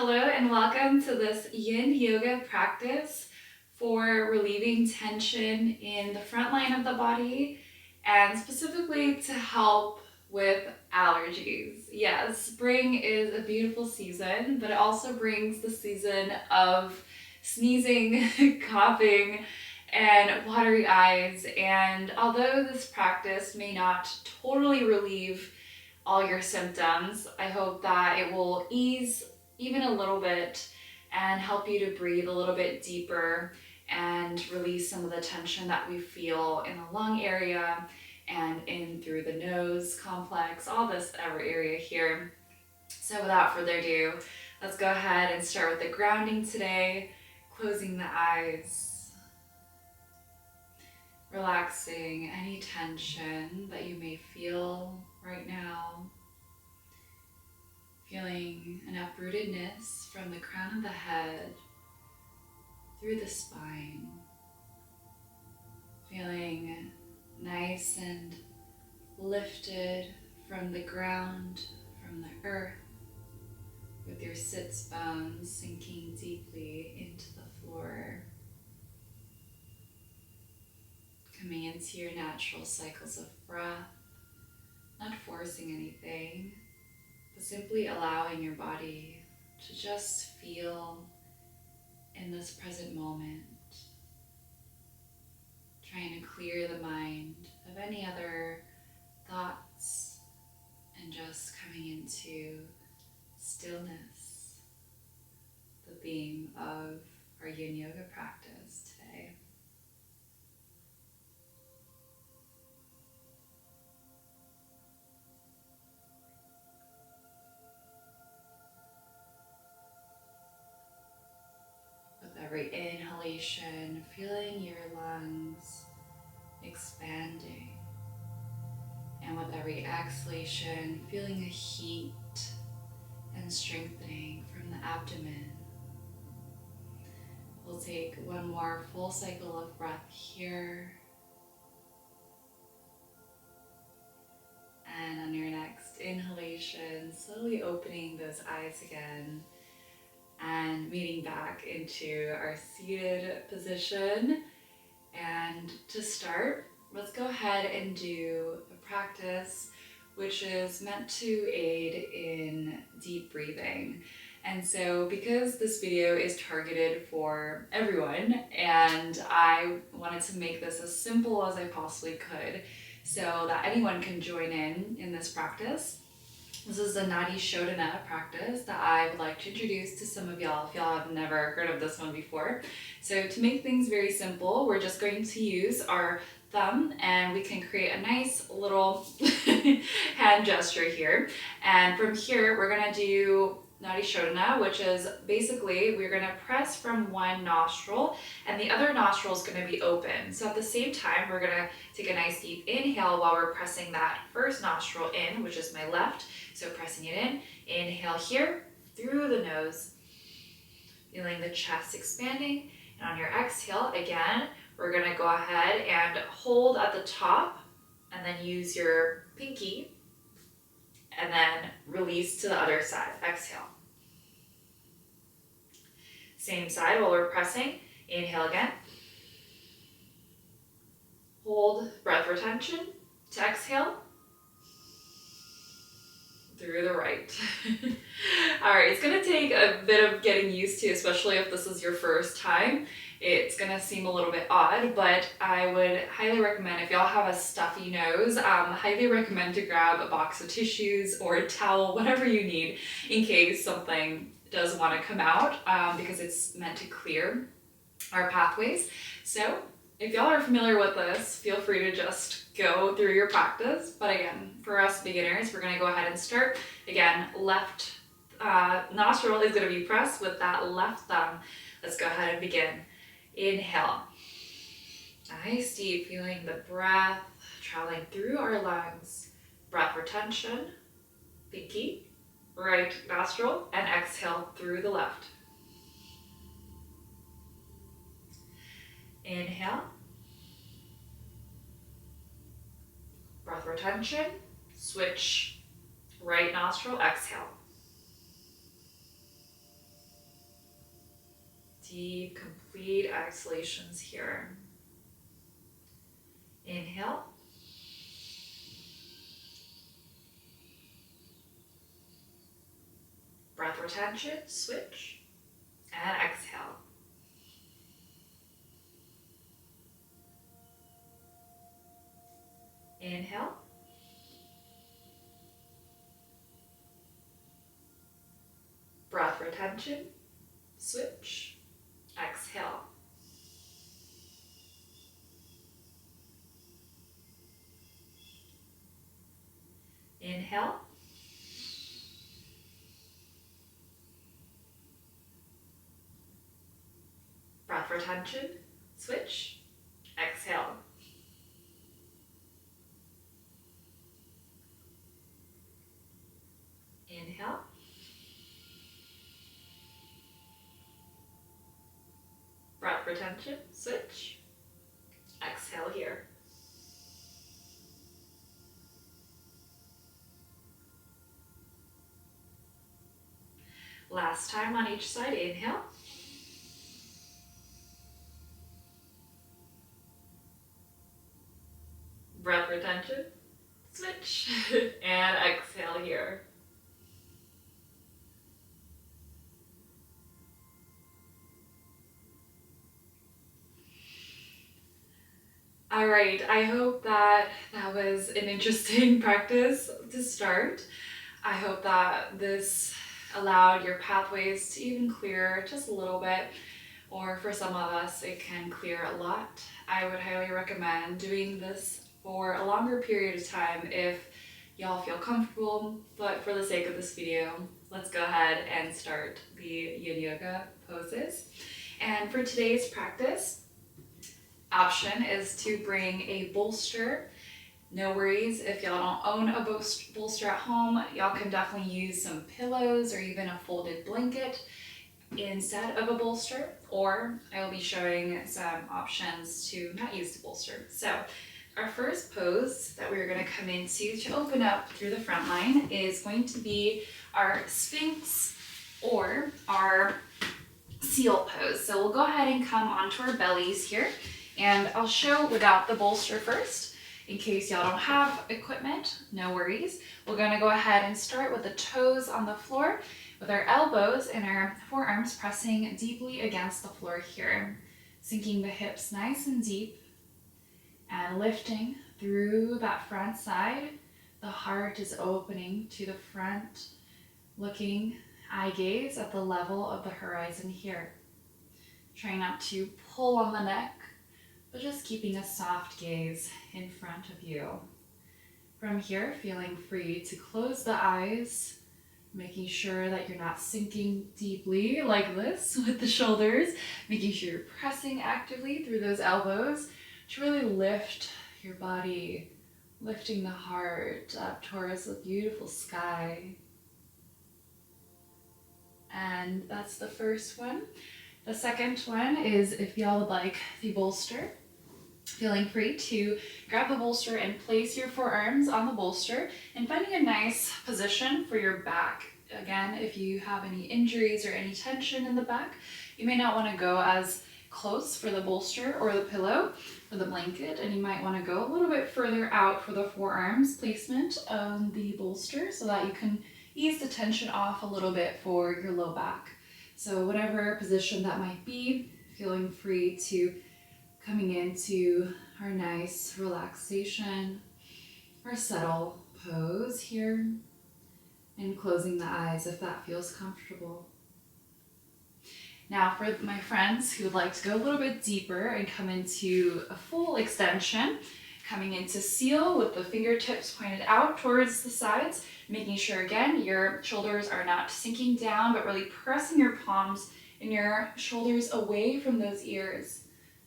Hello and welcome to this yin yoga practice for relieving tension in the front line of the body and specifically to help with allergies. Yes, spring is a beautiful season, but it also brings the season of sneezing, coughing, and watery eyes. And although this practice may not totally relieve all your symptoms, I hope that it will ease even a little bit and help you to breathe a little bit deeper and release some of the tension that we feel in the lung area and in through the nose complex, all this outer area here. So without further ado, let's go ahead and start with the grounding today, closing the eyes, relaxing any tension that you may feel right now. Feeling an uprootedness from the crown of the head through the spine. Feeling nice and lifted from the ground, from the earth, with your sits bones sinking deeply into the floor. Coming into your natural cycles of breath, not forcing anything, but simply allowing your body to just feel in this present moment, trying to clear the mind of any other thoughts and just coming into stillness, the theme of our yin yoga practice today. Every inhalation, feeling your lungs expanding. And with every exhalation, feeling a heat and strengthening from the abdomen. We'll take one more full cycle of breath here. And on your next inhalation, slowly opening those eyes again and meeting back into our seated position. And to start, let's go ahead and do a practice which is meant to aid in deep breathing. And so because this video is targeted for everyone, and I wanted to make this as simple as I possibly could so that anyone can join in this practice. This is the Nadi Shodhana practice that I would like to introduce to some of y'all if y'all have never heard of this one before. So to make things very simple, we're just going to use our thumb and we can create a nice little hand gesture here. And from here, we're gonna do Nadi Shodhana, which is basically we're gonna press from one nostril and the other nostril is gonna be open. So at the same time, we're gonna take a nice deep inhale while we're pressing that first nostril in, which is my left. So pressing it in, inhale here through the nose, feeling the chest expanding. And on your exhale, again, we're gonna go ahead and hold at the top and then use your pinky and then release to the other side, exhale. Same side while we're pressing, inhale again. Hold breath retention to exhale. Through the right. All right, it's gonna take a bit of getting used to, especially if this is your first time. It's gonna seem a little bit odd, but I would highly recommend, if y'all have a stuffy nose, highly recommend to grab a box of tissues or a towel, whatever you need, in case something does wanna come out, because it's meant to clear our pathways. So if y'all are familiar with this, feel free to just go through your practice. But again, for us beginners, we're gonna go ahead and start. Again, left nostril is gonna be pressed with that left thumb. Let's go ahead and begin. Inhale. Nice deep, feeling the breath traveling through our lungs. Breath retention, pinky, right nostril, and exhale through the left. Inhale. Breath retention, switch right nostril, exhale. deep, complete exhalations here. Inhale. Breath retention, switch, and exhale. Inhale. Breath retention, switch, exhale. Inhale. Breath retention, switch, exhale. Inhale. Breath retention, switch, exhale here. Last time on each side, inhale. Breath retention, switch, and exhale here. All right, I hope that was an interesting practice to start. I hope that this allowed your pathways to even clear just a little bit, or for some of us, it can clear a lot. I would highly recommend doing this for a longer period of time if y'all feel comfortable, but for the sake of this video, let's go ahead and start the yin yoga poses. And for today's practice, option is to bring a bolster. No worries if y'all don't own a bolster at home, y'all can definitely use some pillows or even a folded blanket instead of a bolster, or I will be showing some options to not use the bolster. So our first pose that we're going to come into to open up through the front line is going to be our Sphinx or our seal pose. So we'll go ahead and come onto our bellies here, and I'll show without the bolster first. In case y'all don't have equipment, no worries. We're gonna go ahead and start with the toes on the floor with our elbows and our forearms pressing deeply against the floor here. Sinking the hips nice and deep and lifting through that front side. The heart is opening to the front, looking eye gaze at the level of the horizon here. Try not to pull on the neck, but just keeping a soft gaze in front of you. From here, feeling free to close the eyes, making sure that you're not sinking deeply like this with the shoulders, making sure you're pressing actively through those elbows to really lift your body, lifting the heart up towards the beautiful sky. And that's the first one. The second one is if y'all would like the bolster, feeling free to grab the bolster and place your forearms on the bolster and finding a nice position for your back. Again, if you have any injuries or any tension in the back, you may not want to go as close for the bolster or the pillow or the blanket, and you might want to go a little bit further out for the forearms placement on the bolster so that you can ease the tension off a little bit for your low back. So whatever position that might be, feeling free to coming into our nice relaxation or settle pose here, and closing the eyes if that feels comfortable. Now for my friends who would like to go a little bit deeper and come into a full extension, coming into seal with the fingertips pointed out towards the sides, making sure again your shoulders are not sinking down, but really pressing your palms and your shoulders away from those ears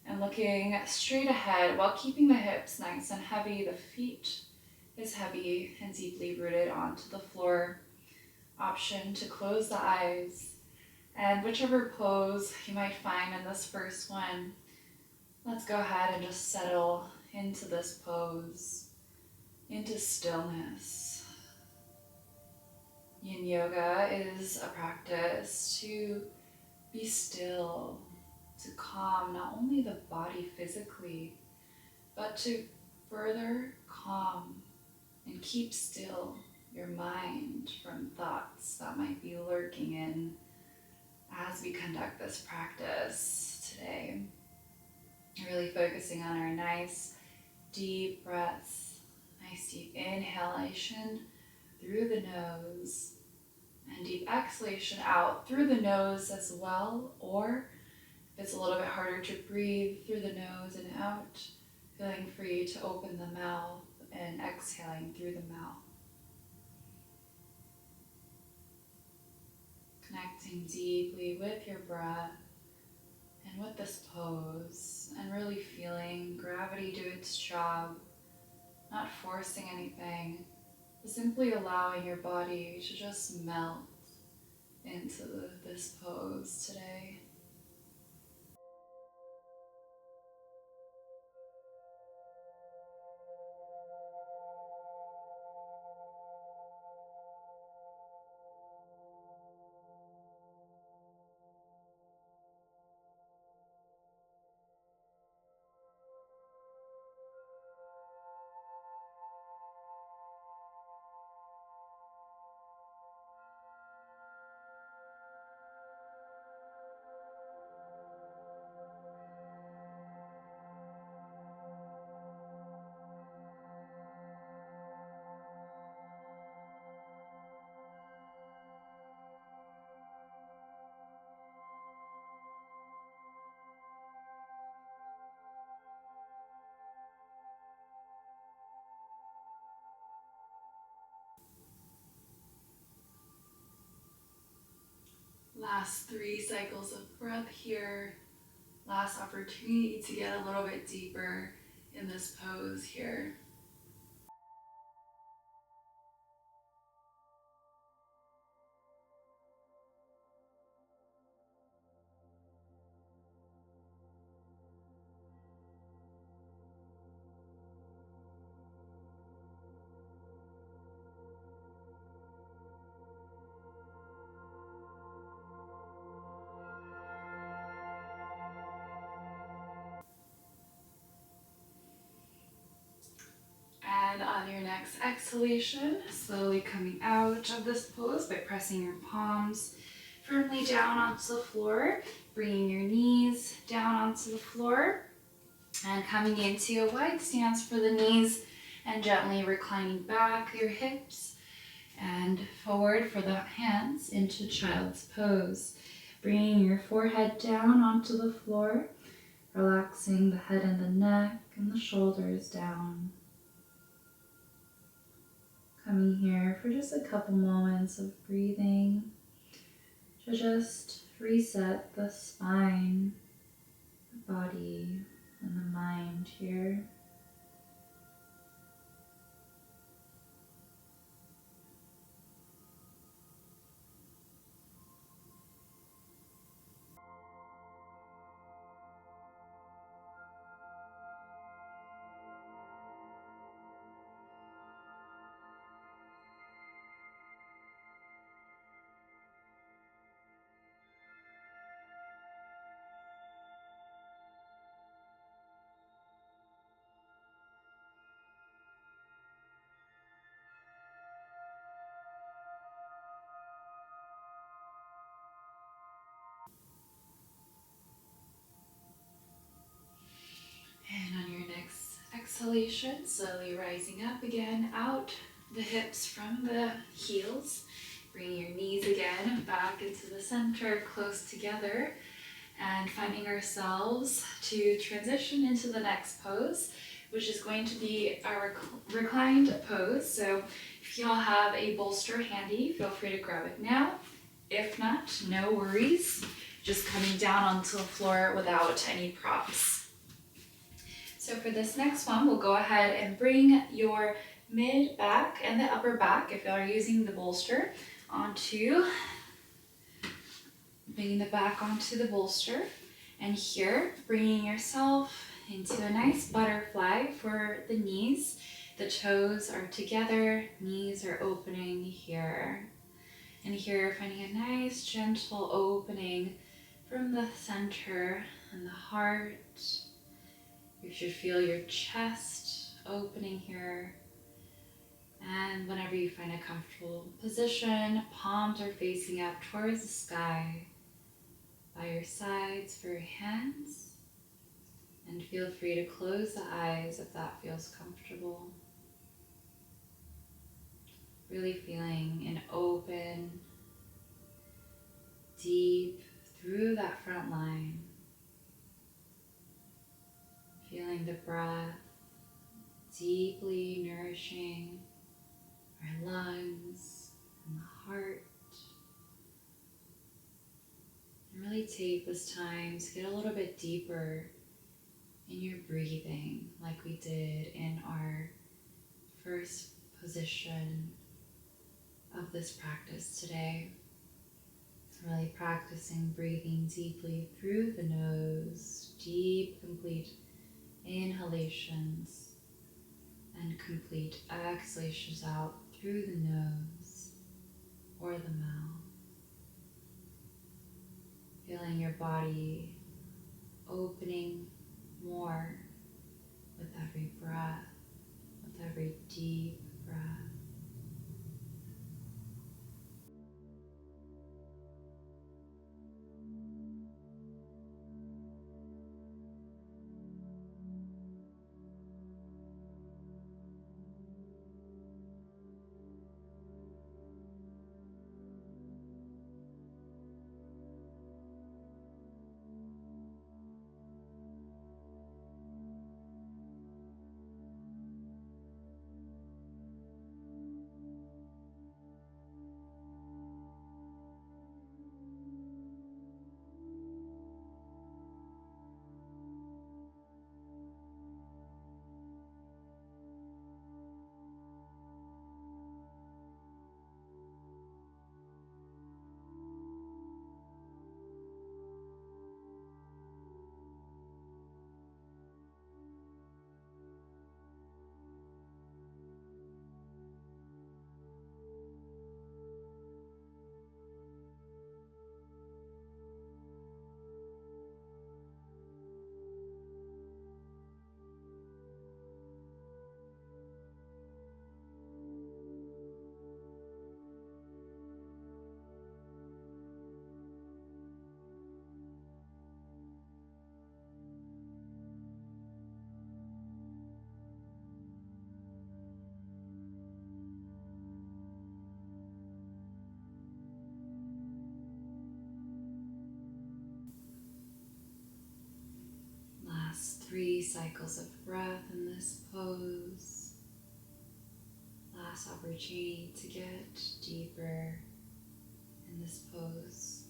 and looking straight ahead while keeping the hips nice and heavy. The feet is heavy and deeply rooted onto the floor. Option to close the eyes, and whichever pose you might find in this first one, let's go ahead and just settle into this pose, into stillness. Yin yoga is a practice to be still, to calm not only the body physically, but to further calm and keep still your mind from thoughts that might be lurking in as we conduct this practice today. Really focusing on our nice deep breaths, nice deep inhalation through the nose and deep exhalation out through the nose as well, or if it's a little bit harder to breathe through the nose and out, feeling free to open the mouth and exhaling through the mouth. Connecting deeply with your breath and with this pose, and really feeling gravity do its job, not forcing anything, but simply allowing your body to just melt into this pose today. Last 3 cycles of breath here. Last opportunity to get a little bit deeper in this pose here. And on your next exhalation, slowly coming out of this pose by pressing your palms firmly down onto the floor, bringing your knees down onto the floor, and coming into a wide stance for the knees, and gently reclining back your hips and forward for the hands into child's pose. Bringing your forehead down onto the floor, relaxing the head and the neck and the shoulders down. Coming here for just a couple moments of breathing to just reset the spine, the body, and the mind here. And on your next exhalation, slowly rising up again, out the hips from the heels. Bringing your knees again back into the center, close together, and finding ourselves to transition into the next pose, which is going to be our reclined pose. So if y'all have a bolster handy, feel free to grab it now. If not, no worries. Just coming down onto the floor without any props. So for this next one, we'll go ahead and bring your mid back and the upper back, if y'all are using the bolster, bringing the back onto the bolster. And here, bringing yourself into a nice butterfly for the knees. The toes are together, knees are opening here. And here, finding a nice gentle opening from the center and the heart. You should feel your chest opening here. And whenever you find a comfortable position, palms are facing up towards the sky. By your sides for your hands. And feel free to close the eyes if that feels comfortable. Really feeling an open, deep through that front line. Feeling the breath deeply nourishing our lungs and the heart. And really take this time to get a little bit deeper in your breathing, like we did in our first position of this practice today. Really practicing breathing deeply through the nose, deep, complete inhalations, and complete exhalations out through the nose or the mouth. Feeling your body opening more with every breath, with every deep breath. Last 3 cycles of breath in this pose. Last opportunity to get deeper in this pose.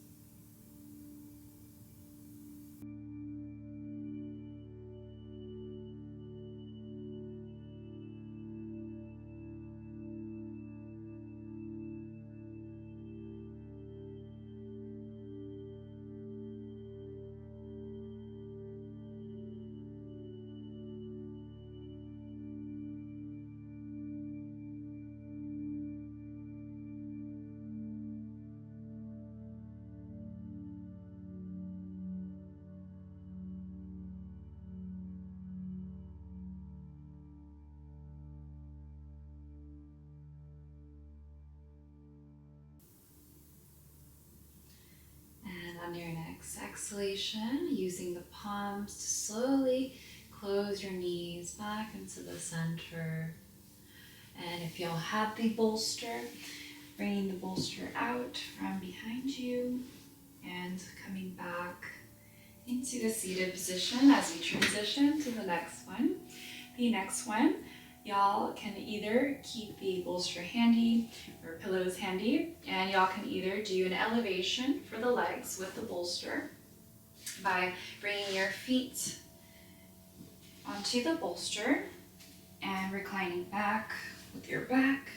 And on your next exhalation, using the palms to slowly close your knees back into the center. And if you'll have the bolster, bringing the bolster out from behind you and coming back into the seated position as you transition to the next one. The next one, y'all can either keep the bolster handy or pillows handy, and y'all can either do an elevation for the legs with the bolster by bringing your feet onto the bolster and reclining back with your back.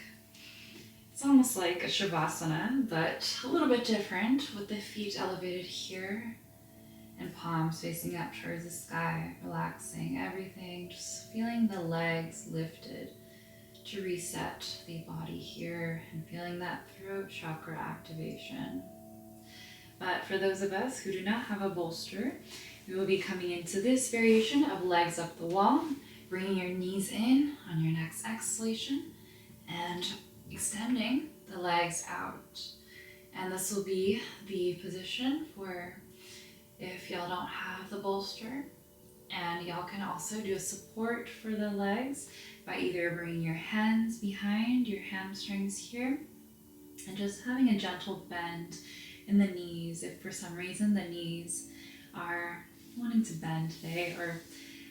It's almost like a Savasana, but a little bit different with the feet elevated here and palms facing up towards the sky, relaxing everything, just feeling the legs lifted to reset the body here and feeling that throat chakra activation. But for those of us who do not have a bolster, we will be coming into this variation of legs up the wall, bringing your knees in on your next exhalation and extending the legs out. And this will be the position for if y'all don't have the bolster. And y'all can also do a support for the legs by either bringing your hands behind your hamstrings here and just having a gentle bend in the knees. If for some reason the knees are wanting to bend today, or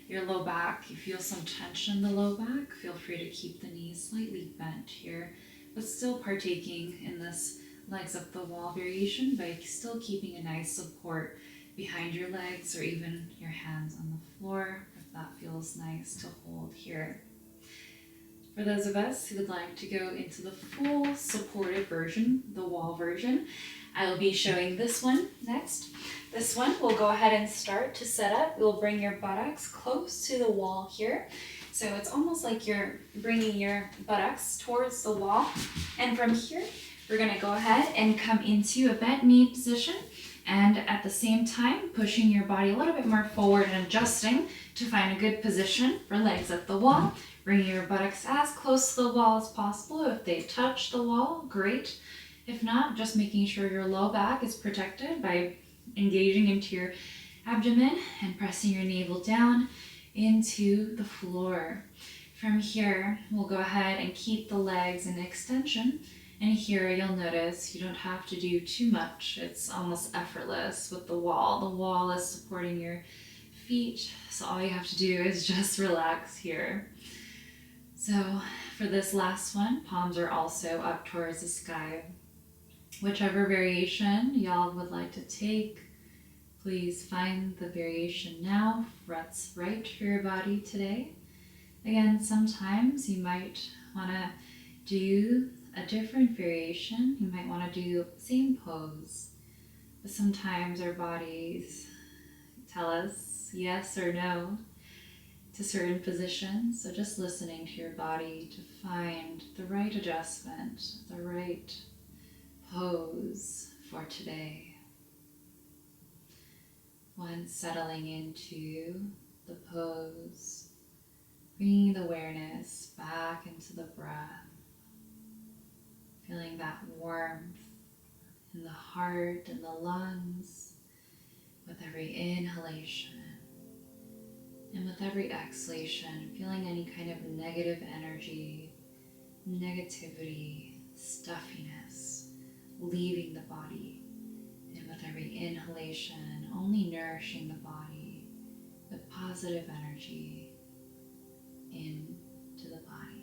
your low back, you feel some tension in the low back, feel free to keep the knees slightly bent here, but still partaking in this legs up the wall variation by still keeping a nice support behind your legs or even your hands on the floor, if that feels nice to hold here. For those of us who would like to go into the full supported version, the wall version, I will be showing this one next. This one, we'll go ahead and start to set up. We'll bring your buttocks close to the wall here. So it's almost like you're bringing your buttocks towards the wall. And from here, we're gonna go ahead and come into a bent knee position. And at the same time, pushing your body a little bit more forward and adjusting to find a good position for legs at the wall. Bring your buttocks as close to the wall as possible. If they touch the wall, great. If not, just making sure your low back is protected by engaging into your abdomen and pressing your navel down into the floor. From here, we'll go ahead and keep the legs in extension. And here you'll notice you don't have to do too much. It's almost effortless with the wall. The wall is supporting your feet, so all you have to do is just relax here. So for this last one, palms are also up towards the sky. Whichever variation y'all would like to take, please find the variation now that's right for your body today. Again, sometimes you might want to do a different variation. You might want to do the same pose, but sometimes our bodies tell us yes or no to certain positions. So just listening to your body to find the right adjustment, the right pose for today. Once settling into the pose, bringing the awareness back into the breath, feeling that warmth in the heart and the lungs with every inhalation. And with every exhalation, feeling any kind of negative energy, negativity, stuffiness leaving the body. And with every inhalation, only nourishing the body with positive energy into the body.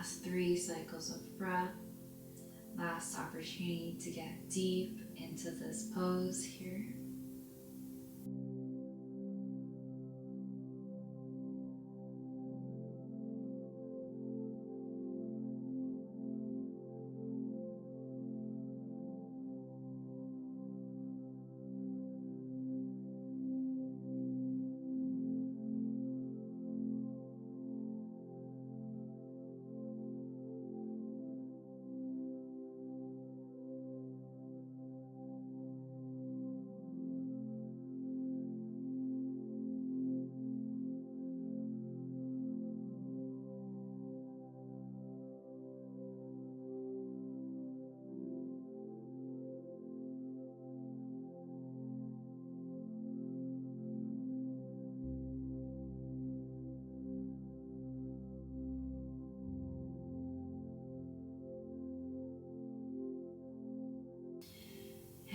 last 3 cycles of breath. Last opportunity to get deep into this pose here.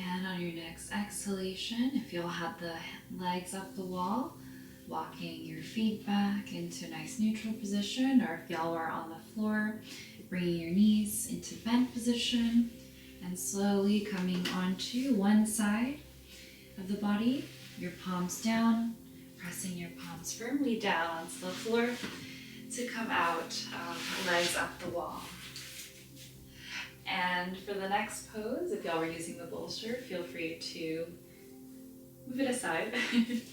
And on your next exhalation, if you'll have the legs up the wall, walking your feet back into a nice neutral position, or if y'all are on the floor, bringing your knees into bent position and slowly coming onto one side of the body, your palms down, pressing your palms firmly down onto the floor to come out, legs up the wall. And for the next pose, if y'all were using the bolster, feel free to move it aside.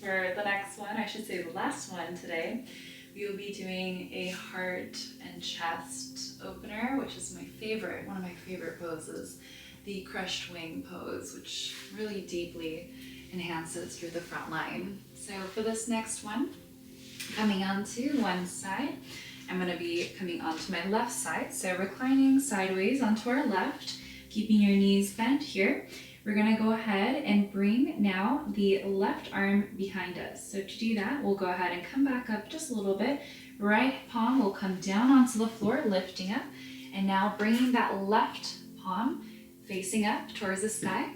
For the next one, I should say the last one today, we will be doing a heart and chest opener, which is my favorite, one of my favorite poses, the crushed wing pose, which really deeply enhances through the front line. So for this next one, coming onto one side, I'm going to be coming onto my left side, so reclining sideways onto our left, keeping your knees bent here. We're going to go ahead and bring now the left arm behind us. So to do that, we'll go ahead and come back up just a little bit. Right palm will come down onto the floor, lifting up, and now bringing that left palm facing up towards the sky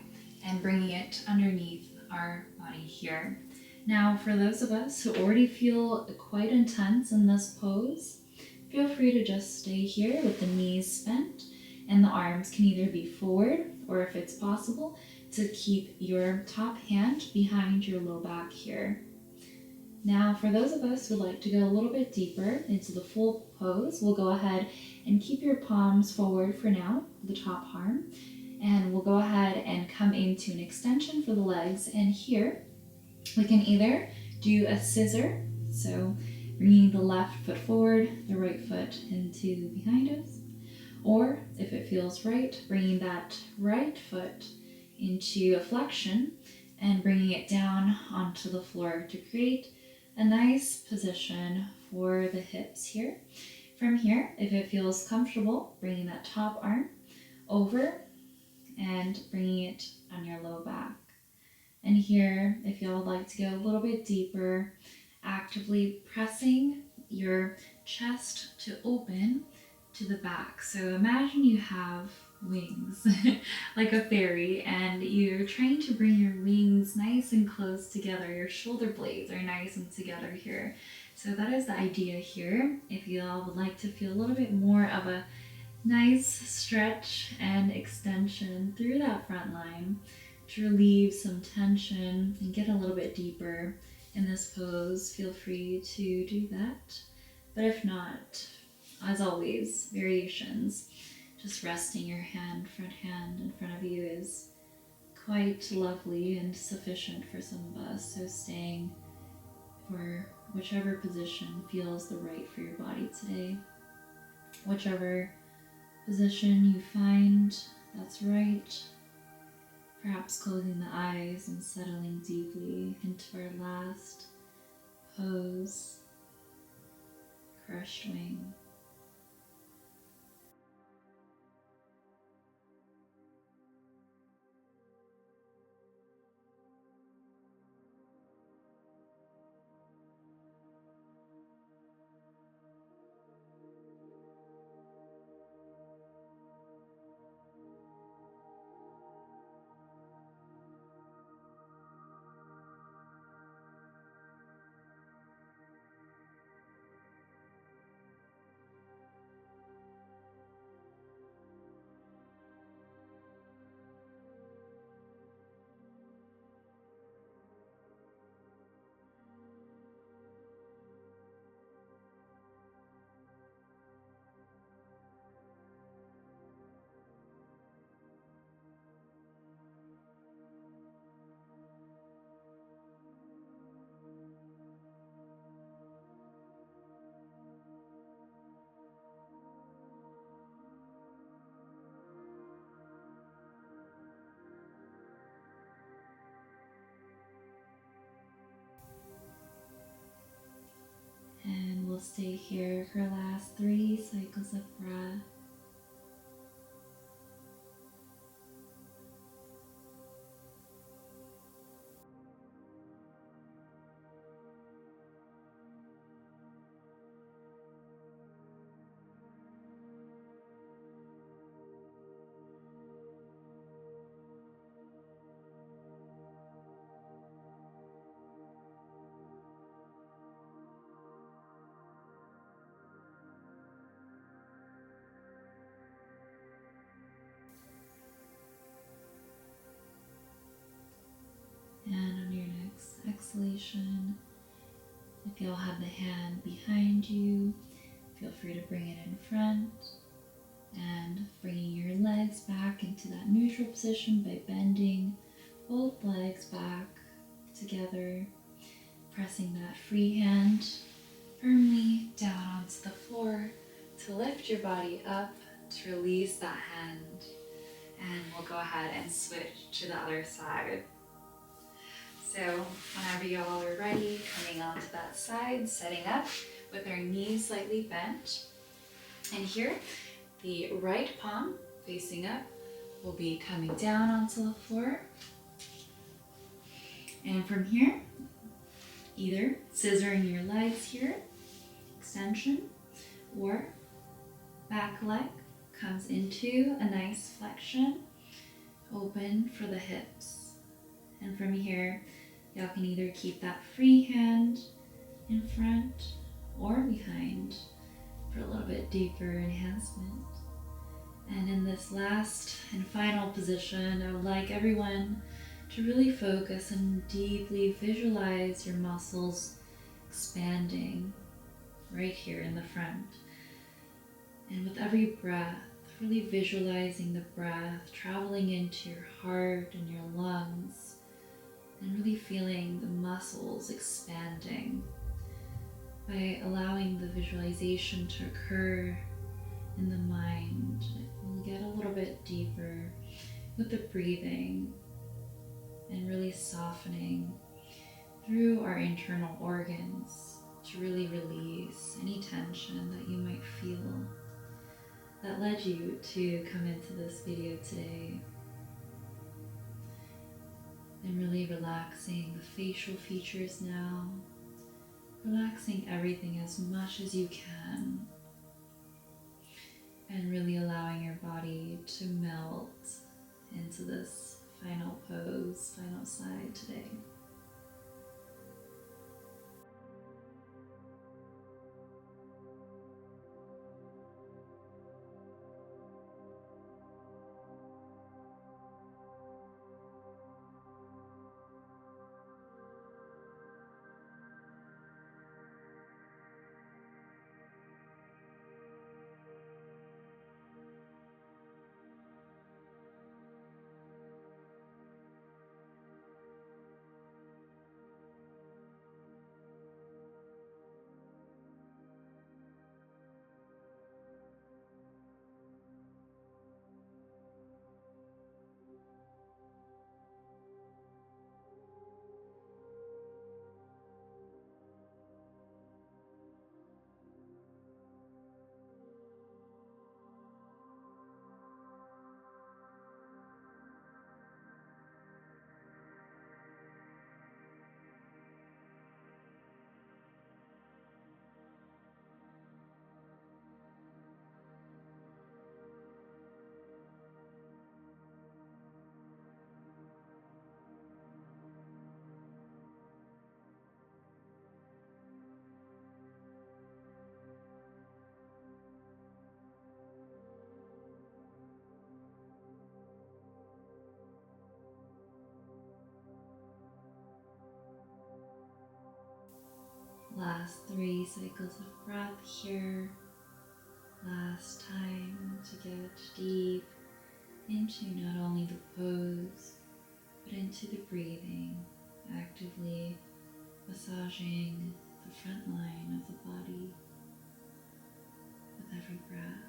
and bringing it underneath our body here. Now, for those of us who already feel quite intense in this pose, feel free to just stay here with the knees bent, and the arms can either be forward, or if it's possible, to keep your top hand behind your low back here. Now, for those of us who would like to go a little bit deeper into the full pose, we'll go ahead and keep your palms forward for now, the top arm, and we'll go ahead and come into an extension for the legs, and here we can either do a scissor, so bringing the left foot forward, the right foot into behind us, or if it feels right, bringing that right foot into a flexion and bringing it down onto the floor to create a nice position for the hips here. From here, if it feels comfortable, bringing that top arm over and bringing it on your low back. And here, if y'all would like to go a little bit deeper, actively pressing your chest to open to the back. So imagine you have wings like a fairy, and you're trying to bring your wings nice and close together. Your shoulder blades are nice and together here. So that is the idea here. If y'all would like to feel a little bit more of a nice stretch and extension through that front line, to relieve some tension and get a little bit deeper in this pose, feel free to do that. But if not, as always, variations. Just resting your front hand in front of you is quite lovely and sufficient for some of us. So staying for whichever position feels the right for your body today. Whichever position you find that's right. Perhaps closing the eyes and settling deeply into our last pose, crushed wing. stay here for the last 3 cycles of breath. And on your next exhalation, if you'll have the hand behind you, feel free to bring it in front and bringing your legs back into that neutral position by bending both legs back together, pressing that free hand firmly down onto the floor to lift your body up, to release that hand. And we'll go ahead and switch to the other side. So whenever y'all are ready, coming onto that side, setting up with our knees slightly bent. And here, the right palm facing up will be coming down onto the floor. And from here, either scissoring your legs here, extension, or back leg comes into a nice flexion, open for the hips. And from here, y'all can either keep that free hand in front or behind for a little bit deeper enhancement. And in this last and final position, I would like everyone to really focus and deeply visualize your muscles expanding right here in the front. And with every breath, really visualizing the breath traveling into your heart and your lungs, and really feeling the muscles expanding by allowing the visualization to occur in the mind. We'll get a little bit deeper with the breathing and really softening through our internal organs to really release any tension that you might feel that led you to come into this video today. And really relaxing the facial features now, relaxing everything as much as you can, and really allowing your body to melt into this final pose, final side today. Last 3 cycles of breath here. Last time to get deep into not only the pose, but into the breathing, actively massaging the front line of the body with every breath.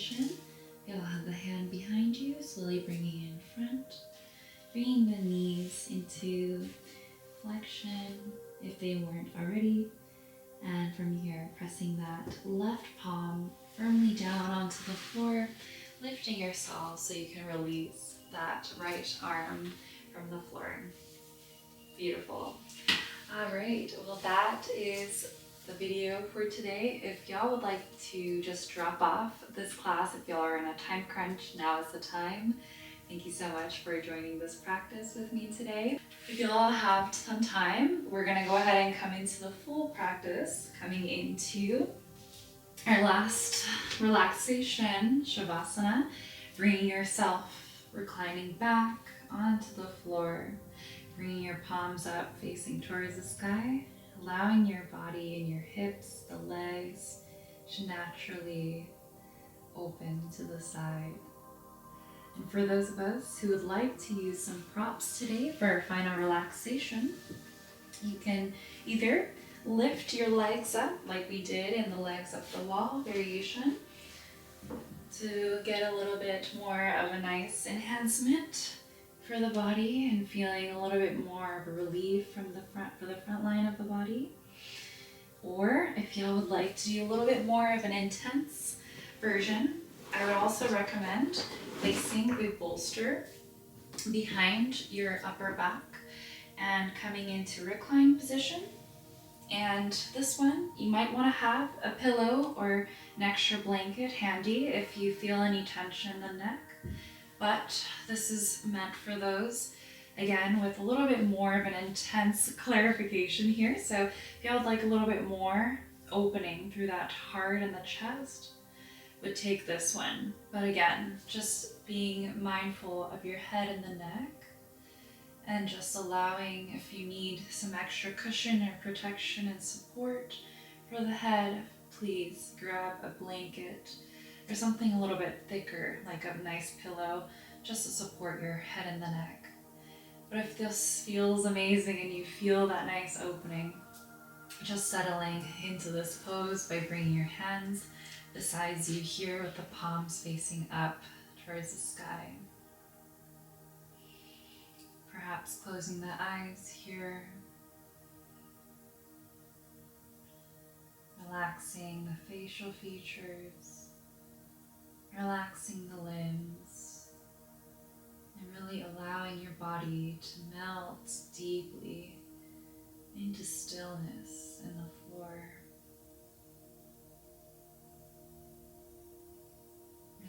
position. You'll have the hand behind you, slowly bringing it in front, bringing the knees into flexion if they weren't already. And from here, pressing that left palm firmly down onto the floor, lifting yourself so you can release that right arm from the floor. Beautiful. All right, well, that is the video for today. If y'all would like to just drop off this class, if y'all are in a time crunch, now is the time. Thank you so much for joining this practice with me today. If y'all have some time, we're gonna go ahead and come into the full practice, coming into our last relaxation, Savasana, bringing yourself reclining back onto the floor, bringing your palms up facing towards the sky, allowing your body and your hips, the legs, to naturally open to the side. And for those of us who would like to use some props today for our final relaxation, you can either lift your legs up like we did in the legs up the wall variation to get a little bit more of a nice enhancement for the body and feeling a little bit more of a relief from the front, for the front line of the body. Or if y'all would like to do a little bit more of an intense version, I would also recommend placing the bolster behind your upper back and coming into reclined position. And this one, you might want to have a pillow or an extra blanket handy if you feel any tension in the neck. But this is meant for those, again, with a little bit more of an intense clarification here. So if y'all would like a little bit more opening through that heart and the chest, would take this one. But again, just being mindful of your head and the neck, and just allowing, if you need some extra cushion or protection and support for the head, please grab a blanket or something a little bit thicker, like a nice pillow, just to support your head and the neck. But if this feels amazing and you feel that nice opening, just settling into this pose by bringing your hands beside you here with the palms facing up towards the sky. Perhaps closing the eyes here, relaxing the facial features, relaxing the limbs, and really allowing your body to melt deeply into stillness in the floor.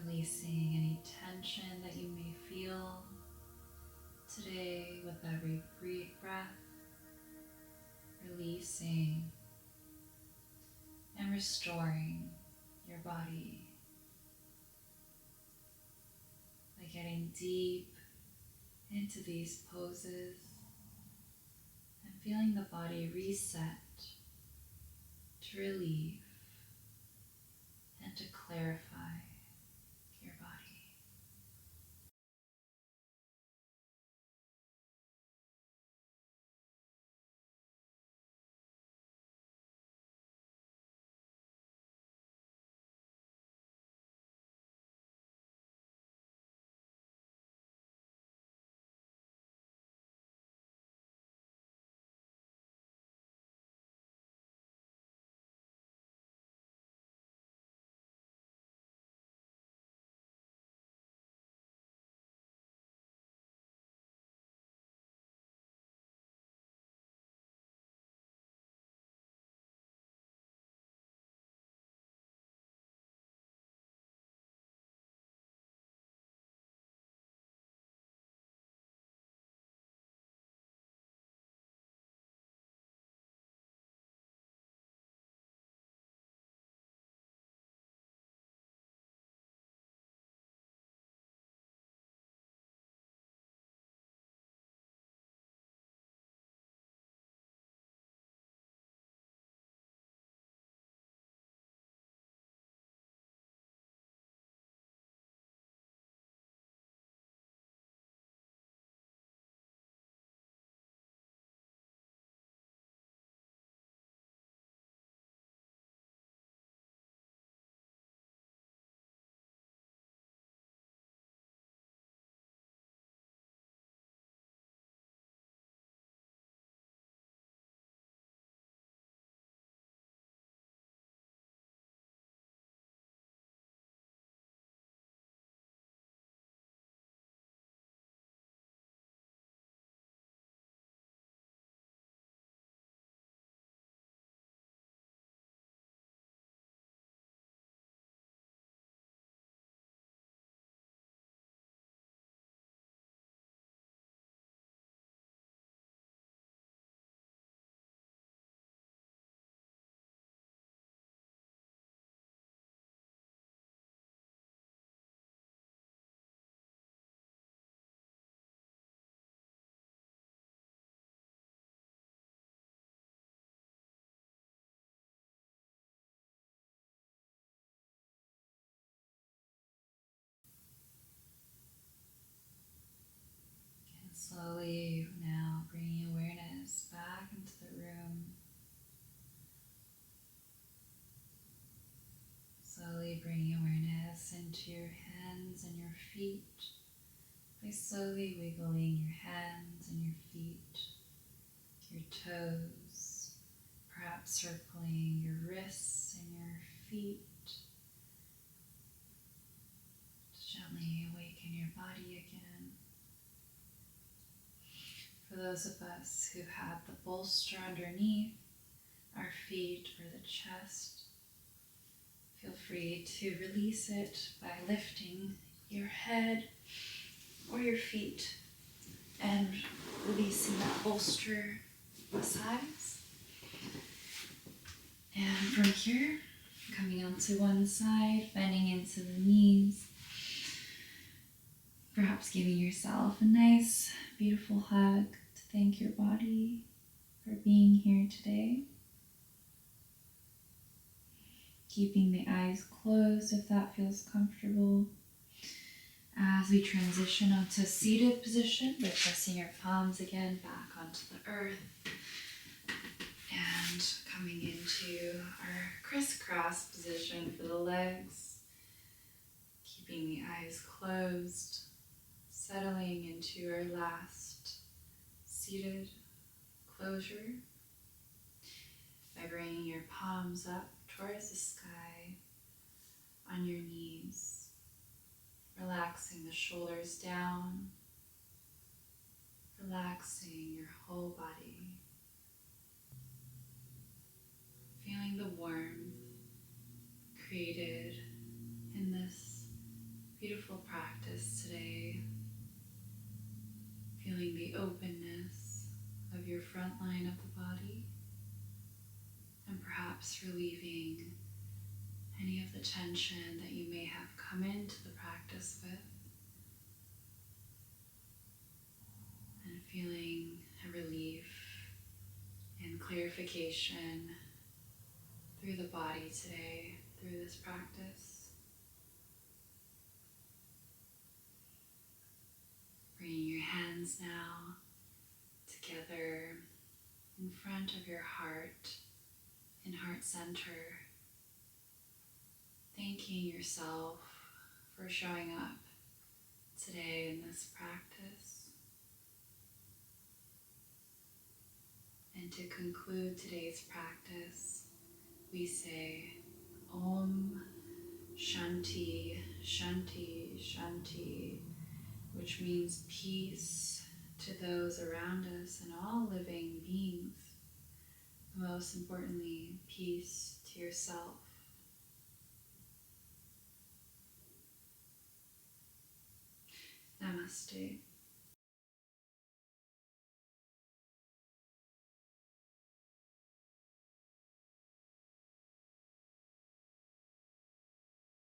Releasing any tension that you may feel today with every breath, releasing and restoring your body by getting deep into these poses and feeling the body reset to relieve and to clarify your body. Slowly now bringing awareness back into the room. Slowly bringing awareness into your hands and your feet by slowly wiggling your hands and your feet, your toes, perhaps circling your wrists and your feet. Gently awaken your body again. For those of us who have the bolster underneath our feet or the chest, feel free to release it by lifting your head or your feet and releasing that bolster aside. And from here, coming onto one side, bending into the knees, perhaps giving yourself a nice, beautiful hug to thank your body for being here today. Keeping the eyes closed if that feels comfortable. As we transition onto a seated position by pressing your palms again back onto the earth and coming into our crisscross position for the legs. Keeping the eyes closed, settling into our last seated closure by bringing your palms up towards the sky on your knees, relaxing the shoulders down, relaxing your whole body, feeling the warmth created in this beautiful practice today, feeling the openness of your front line of the body, and perhaps relieving any of the tension that you may have come into the practice with, and feeling a relief and clarification through the body today, through this practice. Bringing your hands now together in front of your heart, in heart center, thanking yourself for showing up today in this practice. And to conclude today's practice, we say Om Shanti, Shanti, Shanti, which means peace to those around us and all living beings. Most importantly, peace to yourself. Namaste.